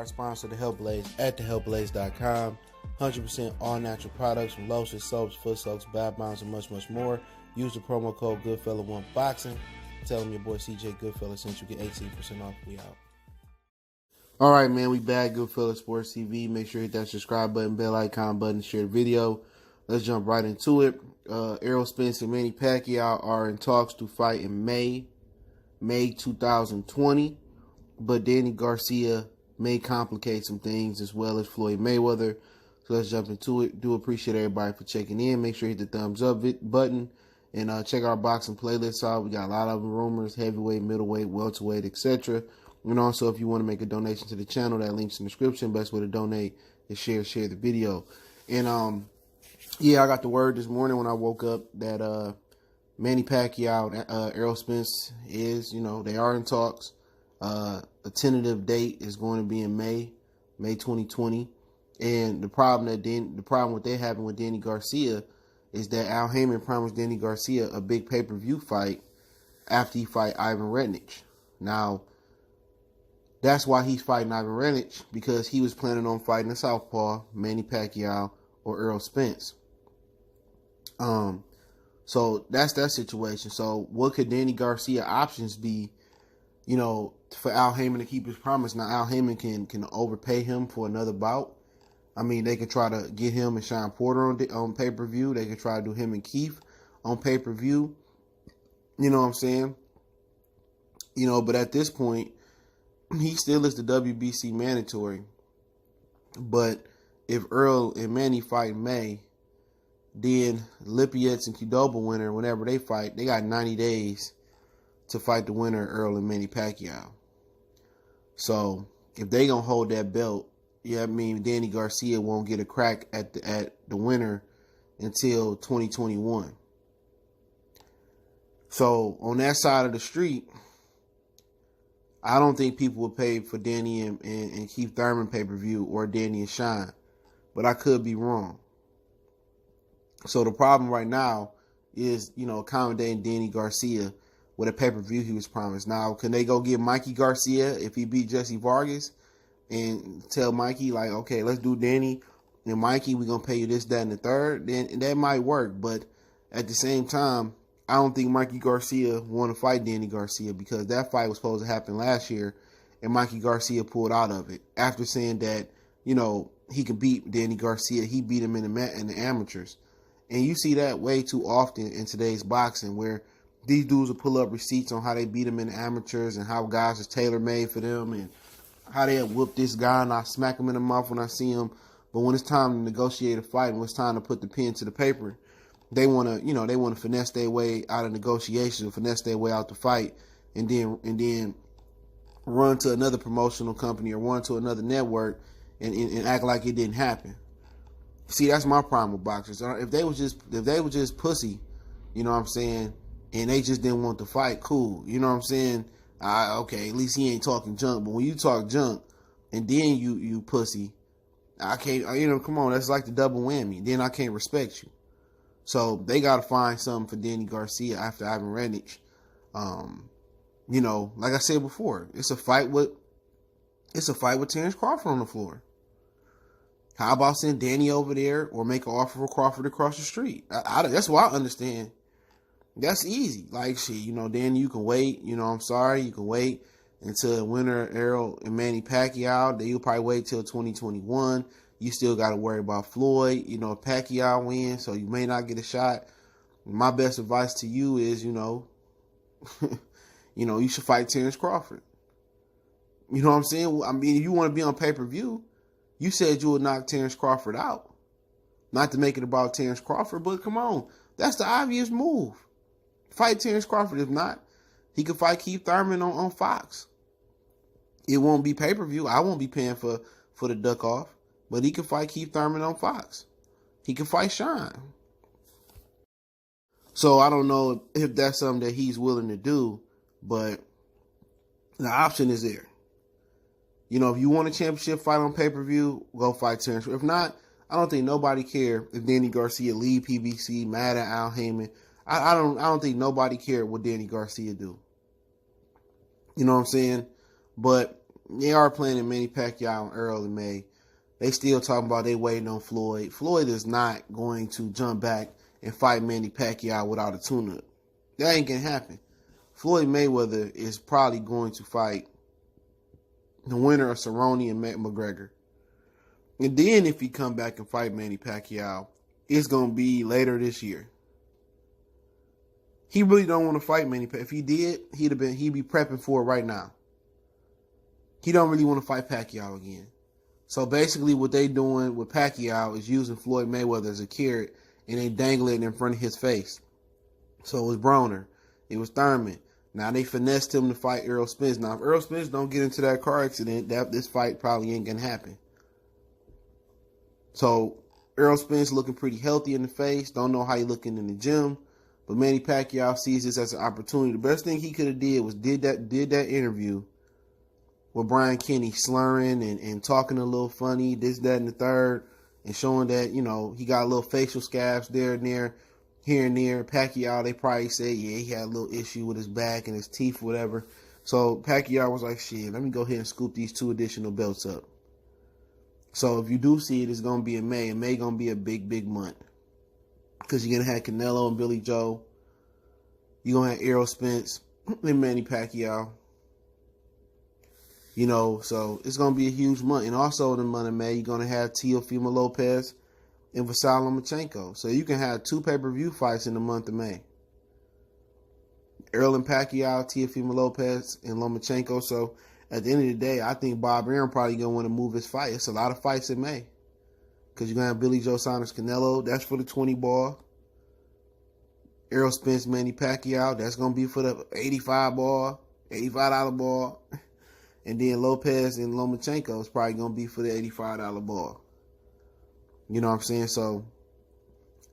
sponsor, The Health Blaze, at thehealthblaze.com. 100% all natural products from lotions, soaps, foot soaks, bath bombs, and much, much more. Use the promo code Goodfella1Boxing. Tell them your boy CJ Goodfella sent you, get 18% off. We out. All right, man, we back. Goodfella Sports TV. Make sure you hit that subscribe button, bell icon button, share the video. Let's jump right into it. Errol, Spence, and Manny Pacquiao are in talks to fight in May 2020. But Danny Garcia may complicate some things, as well as Floyd Mayweather. So let's jump into it. Do appreciate everybody for checking in. Make sure you hit the thumbs up button. And check our boxing playlist out. We got a lot of rumors, heavyweight, middleweight, welterweight, etc. And also, if you want to make a donation to the channel, that link's in the description. Best way to donate is share the video. And yeah, I got the word this morning when I woke up that Manny Pacquiao and Errol Spence they are in talks. A tentative date is going to be in May 2020. And the problem what they're having with Danny Garcia is that Al Haymon promised Danny Garcia a big pay-per-view fight after he fight Ivan Rednich. Now, that's why he's fighting Ivan Rednich, because he was planning on fighting a southpaw, Manny Pacquiao or Errol Spence. So that's that situation. So what could Danny Garcia options be, for Al Haymon to keep his promise? Now, Al Haymon can overpay him for another bout. I mean, they could try to get him and Sean Porter on pay-per-view. They could try to do him and Keith on pay-per-view. You know what I'm saying? But at this point, he still is the WBC mandatory. But if Errol and Manny fight in May, then Lippietz and Qdoba winner, whenever they fight, they got 90 days to fight the winner, Errol and Manny Pacquiao. So if they gonna hold that belt, Danny Garcia won't get a crack at the winner until 2021. So on that side of the street, I don't think people will pay for Danny and Keith Thurman pay-per-view or Danny and Sean, but I could be wrong. So the problem right now is, accommodating Danny Garcia with a pay-per-view he was promised. Now, can they go get Mikey Garcia if he beat Jesse Vargas and tell Mikey, like, okay, let's do Danny and Mikey, we're going to pay you this, that, and the third? Then that might work. But at the same time, I don't think Mikey Garcia want to fight Danny Garcia, because that fight was supposed to happen last year, and Mikey Garcia pulled out of it after saying that, he could beat Danny Garcia. He beat him in the amateurs. And you see that way too often in today's boxing, where these dudes will pull up receipts on how they beat them in the amateurs and how guys is tailor-made for them and how they whoop this guy and I smack him in the mouth when I see him. But when it's time to negotiate a fight and when it's time to put the pen to the paper, they want to finesse their way out of negotiations or finesse their way out the fight and then run to another promotional company or run to another network and act like it didn't happen. See, that's my problem with boxers. If they was just pussy, you know what I'm saying, and they just didn't want to fight, cool. You know what I'm saying? Okay, at least he ain't talking junk. But when you talk junk and then you pussy, I can't, come on, that's like the double whammy. Then I can't respect you. So they got to find something for Danny Garcia after Ivan Rednich. Like I said before, it's a fight with Terrence Crawford on the floor. How about send Danny over there or make an offer for Crawford across the street? That's what I understand. That's easy. Like, shit, Danny, you can wait. I'm sorry, you can wait until the winner, Errol and Manny Pacquiao. Then you'll probably wait till 2021. You still got to worry about Floyd. Pacquiao wins, so you may not get a shot. My best advice to you is, you should fight Terrence Crawford. You know what I'm saying? I mean, if you want to be on pay-per-view, you said you would knock Terrence Crawford out. Not to make it about Terrence Crawford, but come on. That's the obvious move. Fight Terrence Crawford. If not, he could fight Keith Thurman on Fox. It won't be pay-per-view. I won't be paying for the duck off. But he could fight Keith Thurman on Fox. He could fight Sean. So I don't know if that's something that he's willing to do, but the option is there. If you want a championship fight on pay-per-view, go fight Terrence. If not, I don't think nobody care if Danny Garcia leave PBC, mad at Al Haymon. I don't think nobody cared what Danny Garcia do. You know what I'm saying? But They are planning Manny Pacquiao and Errol in May. They still talking about they waiting on Floyd. Floyd is not going to jump back and fight Manny Pacquiao without a tune-up. That ain't gonna happen. Floyd Mayweather is probably going to fight the winner of Cerrone and McGregor. And then if he come back and fight Manny Pacquiao, it's gonna be later this year. He really don't want to fight Manny Pacquiao. If he did, he'd be prepping for it right now. He don't really want to fight Pacquiao again. So basically what they doing with Pacquiao is using Floyd Mayweather as a carrot, and they dangling it in front of his face. So it was Broner. It was Thurman. Now they finessed him to fight Errol Spence. Now if Errol Spence don't get into that car accident, this fight probably ain't gonna happen. So Errol Spence looking pretty healthy in the face. Don't know how he looking in the gym. But Manny Pacquiao sees this as an opportunity. The best thing he could have did was did that interview with Brian Kenny, slurring and talking a little funny, this, that, and the third, and showing that, you know, he got a little facial scabs there and there, here and there. Pacquiao, they probably said, yeah, he had a little issue with his back and his teeth, whatever. So Pacquiao was like, shit, let me go ahead and scoop these 2 additional belts up. So if you do see it, it's going to be in May, and May going to be a big, big month. Because you're going to have Canelo and Billy Joe. You're going to have Errol Spence and Manny Pacquiao. You know, so it's going to be a huge month. And also in the month of May, you're going to have Teofimo Lopez and Vasily Lomachenko. So you can have 2 pay-per-view fights in the month of May. Errol and Pacquiao, Teofimo Lopez, and Lomachenko. So at the end of the day, I think Bob Arum probably going to want to move his fight. It's a lot of fights in May. Because you're going to have Billy Joe Saunders Canelo. That's for the 20 ball. Errol Spence, Manny Pacquiao. That's going to be for the 85 ball, $85 ball. And then Lopez and Lomachenko is probably going to be for the $85 ball. You know what I'm saying? So,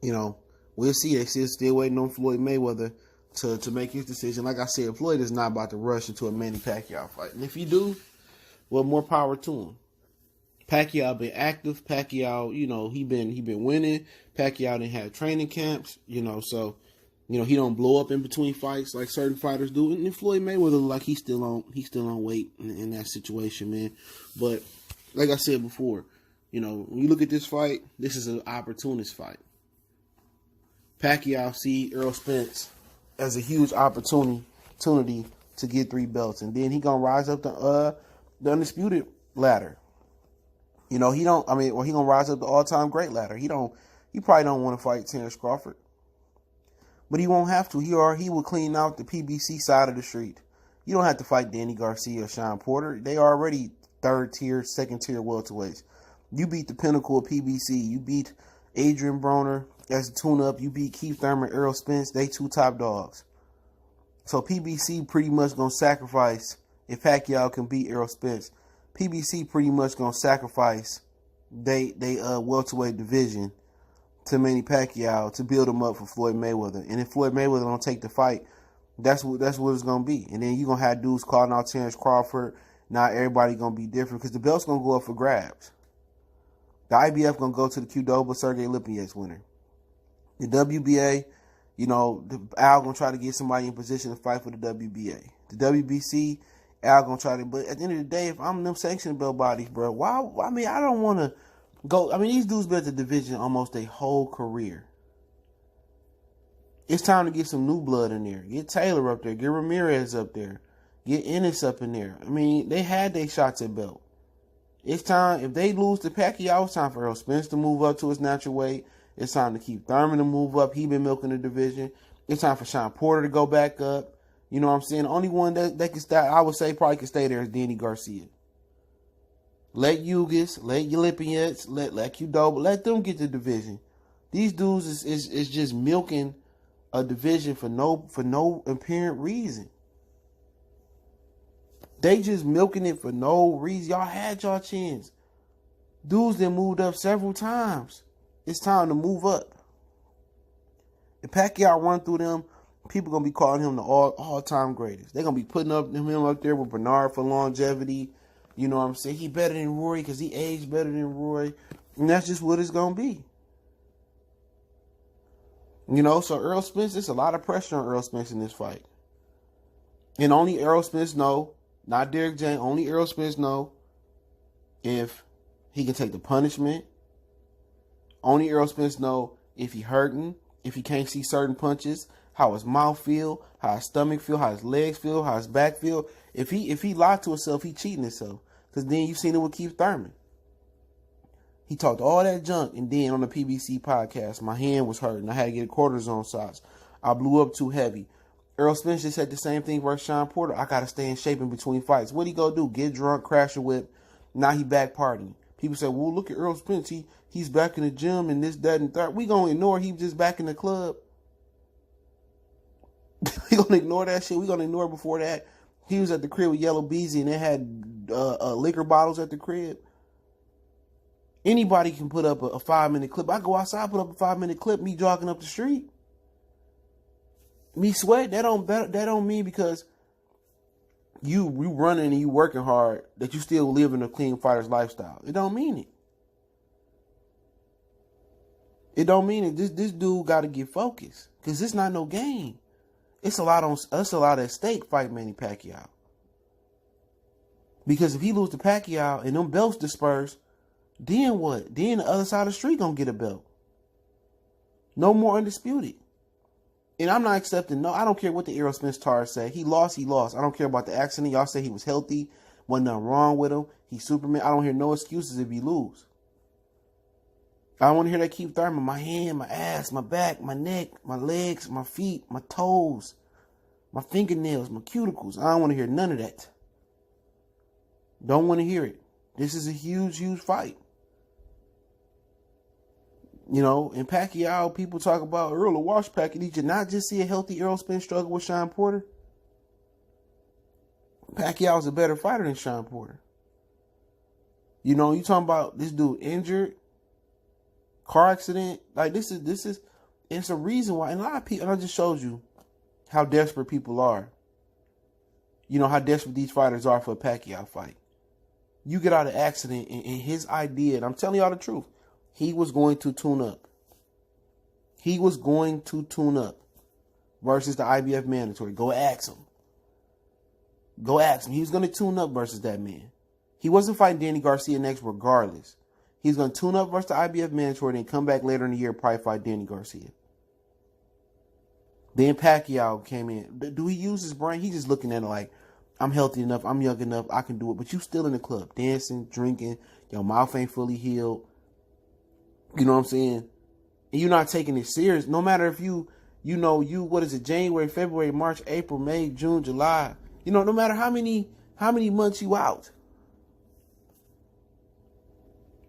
you know, we'll see. They still waiting on Floyd Mayweather to make his decision. Like I said, Floyd is not about to rush into a Manny Pacquiao fight. And if he do, well, more power to him. Pacquiao been active. Pacquiao, you know, he been winning. Pacquiao didn't have training camps, you know, so, you know, he don't blow up in between fights like certain fighters do. And Floyd Mayweather, like he's still on weight in that situation, man. But like I said before, you know, when you look at this fight, this is an opportunist fight. Pacquiao see Errol Spence as a huge opportunity to get 3 belts, and then he gonna rise up the undisputed ladder. You know, he gonna rise up the all-time great ladder. He probably don't want to fight Terrence Crawford. But he won't have to. He will clean out the PBC side of the street. You don't have to fight Danny Garcia or Sean Porter. They are already 3rd tier, 2nd tier welterweights. You beat the pinnacle of PBC. You beat Adrian Broner as a tune-up. You beat Keith Thurman, Errol Spence. They 2 top dogs. So PBC pretty much going to sacrifice, if Pacquiao can beat Errol Spence, PBC pretty much going to sacrifice they welterweight division to Manny Pacquiao to build him up for Floyd Mayweather. And if Floyd Mayweather don't take the fight, that's what it's going to be. And then you're going to have dudes calling out Terrence Crawford. Now everybody going to be different because the belt's going to go up for grabs. The IBF going to go to the Qdoba Sergey Lipinets winner. The WBA, you know, Al going to try to get somebody in position to fight for the WBA. The WBC, Al going to try to, but at the end of the day, if I'm them sanctioned belt bodies, bro, why? I mean, I don't want to go. I mean, these dudes been at the division almost their whole career. It's time to get some new blood in there. Get Taylor up there. Get Ramirez up there. Get Ennis up in there. I mean, they had their shots at belt. It's time, if they lose to Pacquiao, it's time for Errol Spence to move up to his natural weight. It's time to keep Thurman to move up. He been milking the division. It's time for Sean Porter to go back up. You know what I'm saying? The only one that can stay, I would say probably can stay there is Danny Garcia. Let Ugis, let Lipinets, let Qdoba, let them get the division. These dudes is just milking a division for no apparent reason. They just milking it for no reason. Y'all had y'all chance. Dudes that moved up several times. It's time to move up. If Pacquiao run through them, people going to be calling him the all-time greatest. They're going to be putting him up there with Bernard for longevity. You know what I'm saying? He better than Roy because he aged better than Roy. And that's just what it's going to be. You know, so Errol Spence, there's a lot of pressure on Errol Spence in this fight. And only Errol Spence know Not Derrick James. Only Errol Spence know if he can take the punishment. Only Errol Spence know if he hurting, if he can't see certain punches, how his mouth feel, how his stomach feel, how his legs feel, how his back feel. If he lied to himself, he cheating himself. Because then you've seen it with Keith Thurman. He talked all that junk, and then on the PBC podcast, my hand was hurting. I had to get cortisone shots. I blew up too heavy. Errol Spence just said the same thing versus Sean Porter. I got to stay in shape in between fights. What'd he go do? Get drunk, crash a whip. Now he back partying. People say, well, look at Errol Spence. He's back in the gym and this, that, and third. We going to ignore he was just back in the club. We going to ignore that shit. We going to ignore before that. He was at the crib with Yellow Beezy and they had liquor bottles at the crib. Anybody can put up a 5-minute clip. I go outside, put up a 5-minute clip, me jogging up the street. Me sweat, that don't mean because you running and you working hard that you still living a clean fighter's lifestyle. It don't mean it. It don't mean it. This dude got to get focused because it's not no game. It's a lot at stake fighting Manny Pacquiao. Because if he lose to Pacquiao and them belts disperse, then what? Then the other side of the street gonna get a belt. No more undisputed. And I'm not accepting, no, I don't care what the Errol Spence tar say. He lost. I don't care about the accident. Y'all say he was healthy. Wasn't nothing wrong with him. He's Superman. I don't hear no excuses if he lose. I don't want to hear that Keith Thurman. My hand, my ass, my back, my neck, my legs, my feet, my toes, my fingernails, my cuticles. I don't want to hear none of that. Don't want to hear it. This is a huge, huge fight. You know, in Pacquiao, people talk about Earl, a wash packet. Did you not just see a healthy Errol Spence struggle with Sean Porter? Pacquiao's a better fighter than Sean Porter. You know, you talking about this dude injured, car accident. Like this is, it's a reason why. And a lot of people, and I just showed you how desperate people are. You know, how desperate these fighters are for a Pacquiao fight. You get out of accident and his idea, and I'm telling y'all the truth, he was going to tune up. He was going to tune up versus the IBF mandatory. Go ask him. Go ask him. He was going to tune up versus that man. He wasn't fighting Danny Garcia next regardless. He's going to tune up versus the IBF mandatory and then come back later in the year and probably fight Danny Garcia. Then Pacquiao came in. Do he use his brain? He's just looking at it like, I'm healthy enough, I'm young enough, I can do it. But you still in the club, dancing, drinking, your mouth ain't fully healed. You know what I'm saying? And you're not taking it serious. No matter if what is it, January, February, March, April, May, June, July. You know, no matter how many months you out.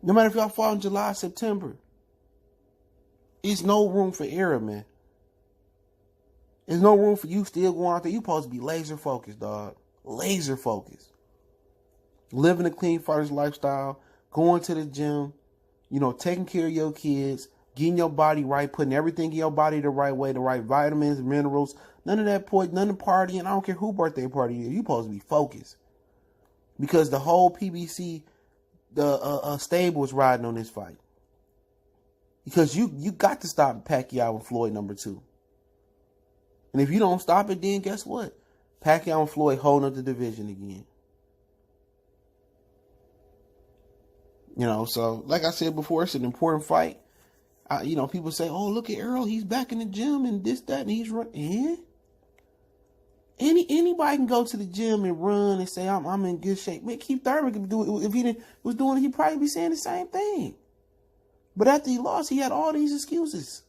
No matter if y'all fall in July, September. It's no room for error, man. There's no room for you still going out there. You supposed to be laser focused, dog. Laser focused. Living a clean fighter's lifestyle. Going to the gym. You know, taking care of your kids. Getting your body right. Putting everything in your body the right way. The right vitamins, minerals. None of that point. None of partying. I don't care who birthday party is. You supposed to be focused. Because the whole PBC stable is riding on this fight. Because you got to stop Pacquiao and Floyd number 2. And if you don't stop it, then guess what? Pacquiao and Floyd holding up the division again. You know, so like I said before, it's an important fight. You know, people say, oh, look at Errol. He's back in the gym and this, that, and he's running. Anybody can go to the gym and run and say, I'm in good shape. Man, Keith Thurman could do it. If he was doing it, he'd probably be saying the same thing. But after he lost, he had all these excuses.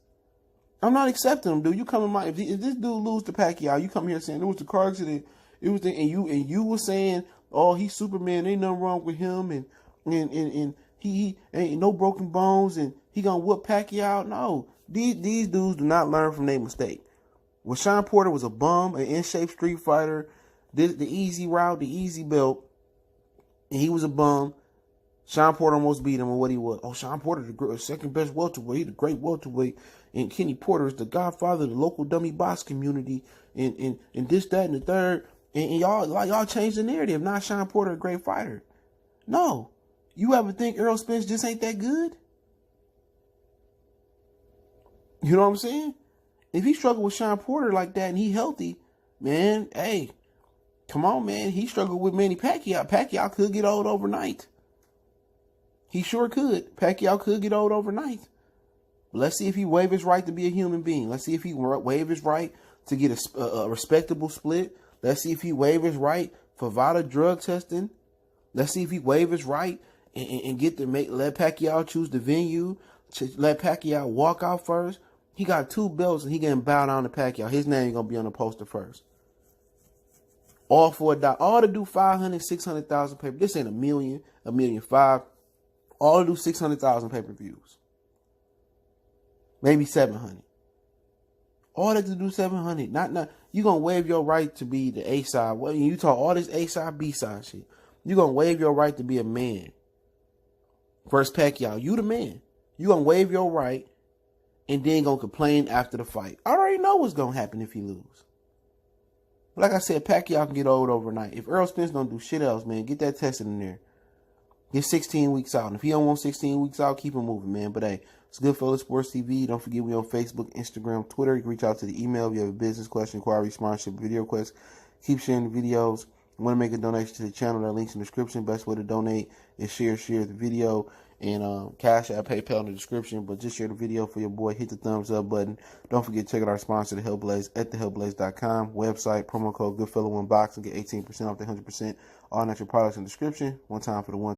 I'm not accepting him, dude. You come in my if this dude lose to Pacquiao, you come here saying it was the car accident, it was the and you were saying, oh, he's Superman, ain't nothing wrong with him, and he ain't no broken bones, and he gonna whoop Pacquiao. No, these dudes do not learn from their mistake. When Sean Porter was a bum, an in-shape street fighter, did the easy route, the easy belt, and he was a bum. Sean Porter almost beat him on what he was. Oh, Sean Porter, the second best welterweight, he's the great welterweight. And Kenny Porter is the godfather of the local dummy box community. And this, that, and the third. And y'all changed the narrative. Not Sean Porter, a great fighter. No. You ever think Errol Spence just ain't that good? You know what I'm saying? If he struggled with Sean Porter like that and he healthy, man, hey, Come on, man. He struggled with Manny Pacquiao. Pacquiao could get old overnight. He sure could. Pacquiao could get old overnight. But let's see if he waive his right to be a human being. Let's see if he waive his right to get a respectable split. Let's see if he waive his right for VADA drug testing. Let's see if he waive his right and let Pacquiao choose the venue. Let Pacquiao walk out first. He got 2 belts and he getting bow down to Pacquiao. His name gonna be on the poster first. All for $1. All to do 500, 600,000 pay. This ain't $1 million, $1.5 million. All to do 600,000 pay-per-views. Maybe 700. All that to do 700. Not you gonna waive your right to be the A side. Well, you talk all this A side, B side shit. You gonna waive your right to be a man. First Pacquiao, you the man. You gonna waive your right and then gonna complain after the fight. I already know what's gonna happen if he lose. Like I said, Pacquiao can get old overnight. If Errol Spence don't do shit else, man, get that testing in there. Get 16 weeks out. And if he don't want 16 weeks out, keep him moving, man. But hey, it's Goodfellas Sports TV. Don't forget we on Facebook, Instagram, Twitter. You can reach out to the email if you have a business question, inquiry, sponsorship, video request. Keep sharing the videos. You want to make a donation to the channel, that link's in the description. Best way to donate is share the video. And Cash App, PayPal in the description. But just share the video for your boy. Hit the thumbs up button. Don't forget to check out our sponsor, The Hellblaze, at thehellblaze.com. Website, promo code Goodfellow1Box and get 18% off the 100% all natural products in the description. One time for the one.